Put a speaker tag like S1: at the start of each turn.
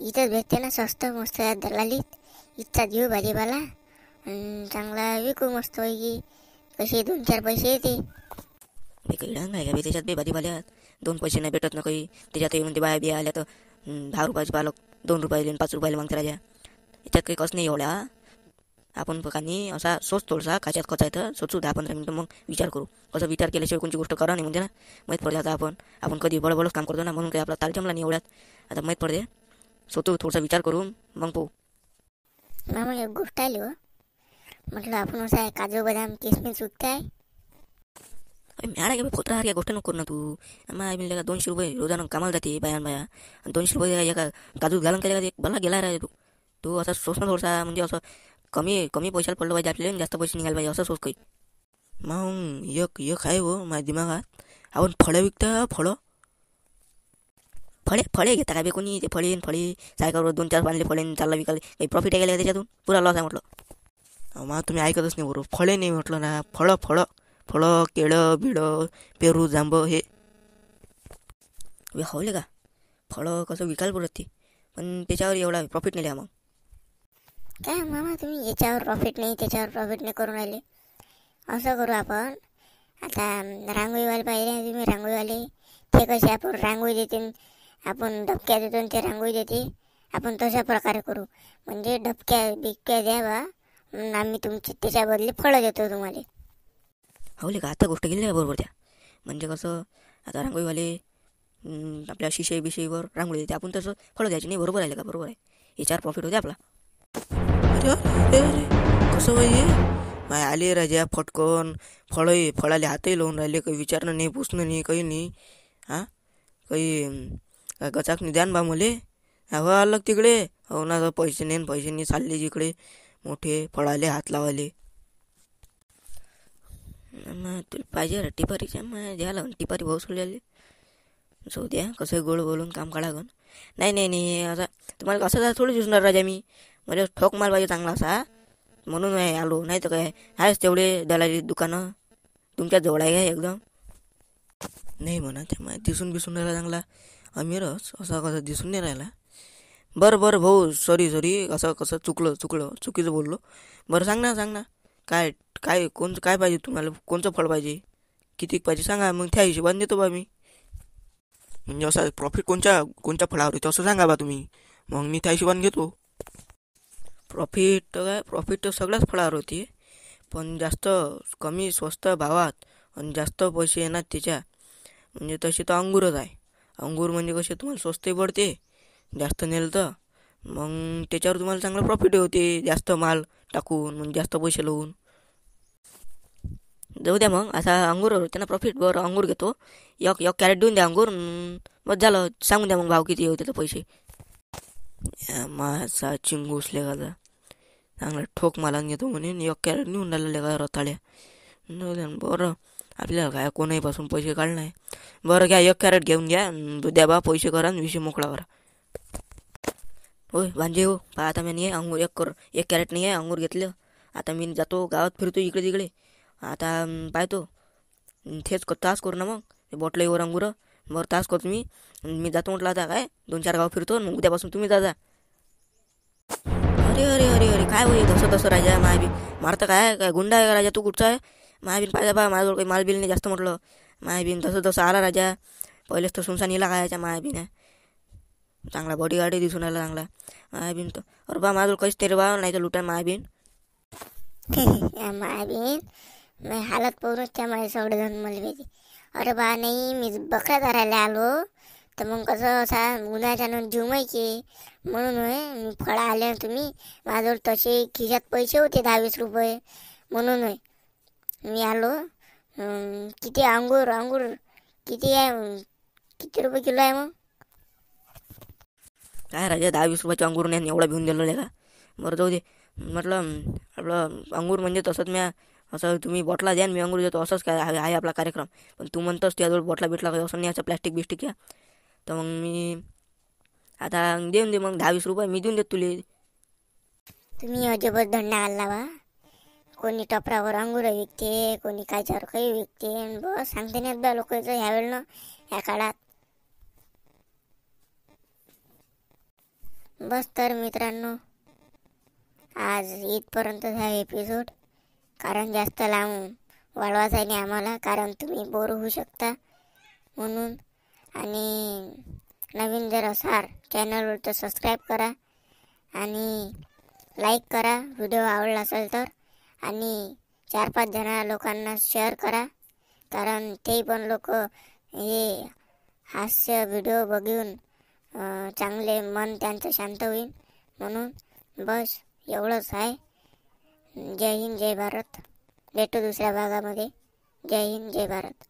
S1: इथंच भेटते ना स्वस्त मस्त दलालीत. इथचाच घेऊ भाजीपाला, चांगला विकू मस्त पैकी. कसे 2-4 पैसे येते.
S2: काही डांग आहे का बे त्याच्यात बे भाजीपाल्यात? 2 पैसे नाही भेटत ना काही त्याच्यात. म्हणते बाया बिया आल्या तर 10 रुपयाचे पालक 2 रुपयाले 5 रुपयाले मागते राजा. याच्यात काही कस नाही एवढा. आपण पकानी असा सोच थोडसा काच्यात कचायचं सोचू 10-15 मिनिटं, मग विचार करू. असं विचार केल्याशिवाय कोणती गोष्ट करा नाही म्हणजे ना माहीत पडते. आता आपण कधी बळबळच काम करतो ना, म्हणून काही आपला ताल जमला नाही एवढ्यात. आता माहीत पडते, सोचू थोडासा विचार करू मग पाहू.
S1: मामा एक गोष्ट आली हो. म्हटलं आपण असं आहे काजू बदाम किसमिस विकताय.
S2: मॅडा घे फोत्रा या गोष्ट नको करू ना तू. आम्हा मिळले का 200 रुपये रोजानं कामाला जाते बाया. आणि 200 रुपये एका काजू घालून काय एक भला गेला रे तू. तू असा सोच ना थोडासा, म्हणजे असं कमी पैशाला पडलं पाहिजे आपल्याला, जास्त पैसे निघाले पाहिजे असं सोच काही. मग एक आहे हो माझ्या दिमागात. आपण फळं विकता. फळे घेता काय बे कोणी? ते फळे सायकलवर 2-4 पाणले फळे चालला विकायला, काही प्रॉफिट आहे का त्याच्यातून? पुरा लॉस आहे म्हटलं. मग तुम्ही ऐकतच नाही बरोबर. फळे नाही म्हटलं ना, फळं केळं बिळं पेरू जांब हे हवले का. फळं कसं विकायला पडत ते, पण त्याच्यावर एवढा प्रॉफिट नाही मग.
S1: काय मामा तुम्ही याच्यावर प्रॉफिट नाही त्याच्यावर प्रॉफिट नाही करून राहिले. असं करू आपण, आता रांगोळीवाले पाहिजे तुम्ही. रांगोळीवाले ते कसे आपण रांगोळी देते, आपण डबक्या देतो ते रांगोळी देते. आपण तशा प्रकारे करू. म्हणजे बिबक्या द्यावा, आम्ही तुमची त्याच्या बदली फळं देतो तुम्हाला.
S2: हवले का. आता गोष्ट गेली का बरोबर त्या. म्हणजे कसं आता रांगोळीवाले आपल्या शिशेवर रांगोळी देते, आपण तसं फळं द्यायची नाही. बरोबर आहे का? बरोबर आहे. याच्यावर प्रॉफिट होते आपला. अरे कसं पाहिजे माय आले राजा फटकन. फळाले हातही लावून राहिले, काही विचारणं नाही पुसणं नाही काही नाही. हां काही गचाक नाही द्यान बा मले. हवं आलं तिकडे हो ना, पैसे नाही चालले जिकडे मोठे फळाले हात लावाले. मग तुला पाहिजे रे टिपारीच्या, मग द्यायला टिपारी भाऊ सोडले. जाऊ द्या कसं गोड बोलून काम काढा गण. नाही आता तुम्हाला असं थोडी दिसणार राजा मी. म्हणजे ठोक माल पाहिजे चांगला असा, म्हणून आलो. नाही तर काय आहेच तेवढे दलाली दुकानं तुमच्या जवळ आहे काय एकदम. नाही म्हणा ते दिसून राहिला चांगला अमीरच, असा कसं दिसून नाही राहिला. बरं भाऊ सॉरी असं कसं चुकीचं बोललो. बरं सांग ना काय कोणचं काय पाहिजे तुम्हाला? कोणचं फळ पाहिजे? किती पाहिजे सांगा, मग त्या हिशोबाने देतो बा मी. म्हणजे असं प्रॉफिट कोणत्या फळावर येतो असं सांगा बा तुम्ही, मग मी त्या हिशोबाने घेतो. प्रॉफिट तर सगळ्याच फळावर होते, पण जास्त कमी स्वस्त भावात आणि जास्त पैसे येणार त्याच्या. म्हणजे तसे तर अंगूरच आहे. अंगूर म्हणजे कसे तुम्हाला स्वस्तही पडते, जास्त नेलं तर मग त्याच्यावर तुम्हाला चांगलं प्रॉफिट होते. जास्त माल टाकून म्हणजे जास्त पैसे लावून. जाऊ द्या मग असा अंगूर होते ना प्रॉफिट. बरं अंगूर घेतो. एक कॅरेट देऊन द्या अंगूर. बस झालं. सांगून द्या मग भाव किती होते तर पैसे. माझा चिंगूसले का चांगला ठोक मालान घेतो म्हणून 1 कॅरेट नेऊन राहिलेले का रताळ्या. बरं आपल्याला काय कोणाहीपासून पैसे काढणार आहे. बरं घ्या 1 कॅरेट घेऊन घ्या, द्या बा पैसे करा आणि विषय मोकळा करा. होय भांजे हो पहा आता मी अंगूर 1 कॅरेट नाही आहे अंगूर घेतलं. आता मी जातो गावात फिरतो इकडे तिकडे. आता पाहतो तेच तास करू ना मग ते बॉटलाईवर अंगूर. बरं तास करतो मी जातो म्हटलं. आता काय 2-4 गाव फिरतो, मग उद्यापासून तुम्ही जा. अरे काय होईल तसं राजा. मायबी मारतं काय गुंडा आहे का राजा? तू कुठचा आहे? मायबीन पाहिजे बा माझ्याजवळ काही मालबिल नाही जास्त म्हटलं. मायबीन तसं आला राजा. पहिलेच तर सुनसान इला खायच्या मायबीन. चांगला बॉडीगार्डही दिसून आला चांगला मायबीन. तर अरे बा माझ्याजवळ काहीच ते रे बा, नाही तर लुटा मायबीन.
S1: मायबीन मी हालत पाहूनच त्या माझ्या सगळे जण मला भेटी. अरे बा नाही मी बकऱ्या धरायला आलो, तर मग कसं असा उन्हाच्यानं जीव माहिती म्हणून होय. मी फळं आले तुम्ही माझ्याजवळ तसे खिशात पैसे होते 10-20 रुपये म्हणून होय मी आलो. किती अंगूर किती आहे? किती रुपये किलो आहे मग?
S2: काय राजा 10-20 रुपयाचे अंगूर नाही एवढा घेऊन दिलेला का? बरं जाऊ दे म्हटलं. आपलं अंगूर म्हणजे तसंच मी असं तुम्ही बॉटला द्या मी अंगूर देतो असंच काय आहे आपला कार्यक्रम. पण तू म्हणतोस त्याजवळ बॉटला भेटला काही असं नाही असं प्लॅस्टिक बिस्टिक या. तर मग मी आता देऊन दे मग 10-20 रुपये मी देऊन देतो तुले.
S1: तुम्ही अजबच धंदा घालला बा. कोणी टपरावर अंगूर विकते, कोणी कायच्यावर काही विकते. बस सांगते नाही बा लोकांचं ह्यावेळेला ह्या काळात. बस तर मित्रांनो, आज इथपर्यंत हा एपिसोड. कारण जास्त लांब वाढवायचा नाही आम्हाला, कारण तुम्ही बोर होऊ शकता म्हणून. आणि नवीन जर असाल चॅनलवर तर सबस्क्राईब करा आणि लाईक करा व्हिडिओ आवडला असेल तर. आणि 4-5 लोकांना शेअर करा, कारण ते पण लोक हे हास्य व्हिडिओ बघून चांगले मन त्यांचं शांत होईल म्हणून. बस एवढंच आहे. जय हिंद जय भारत. भेटू दुसऱ्या भागामध्ये. जय हिंद जय भारत.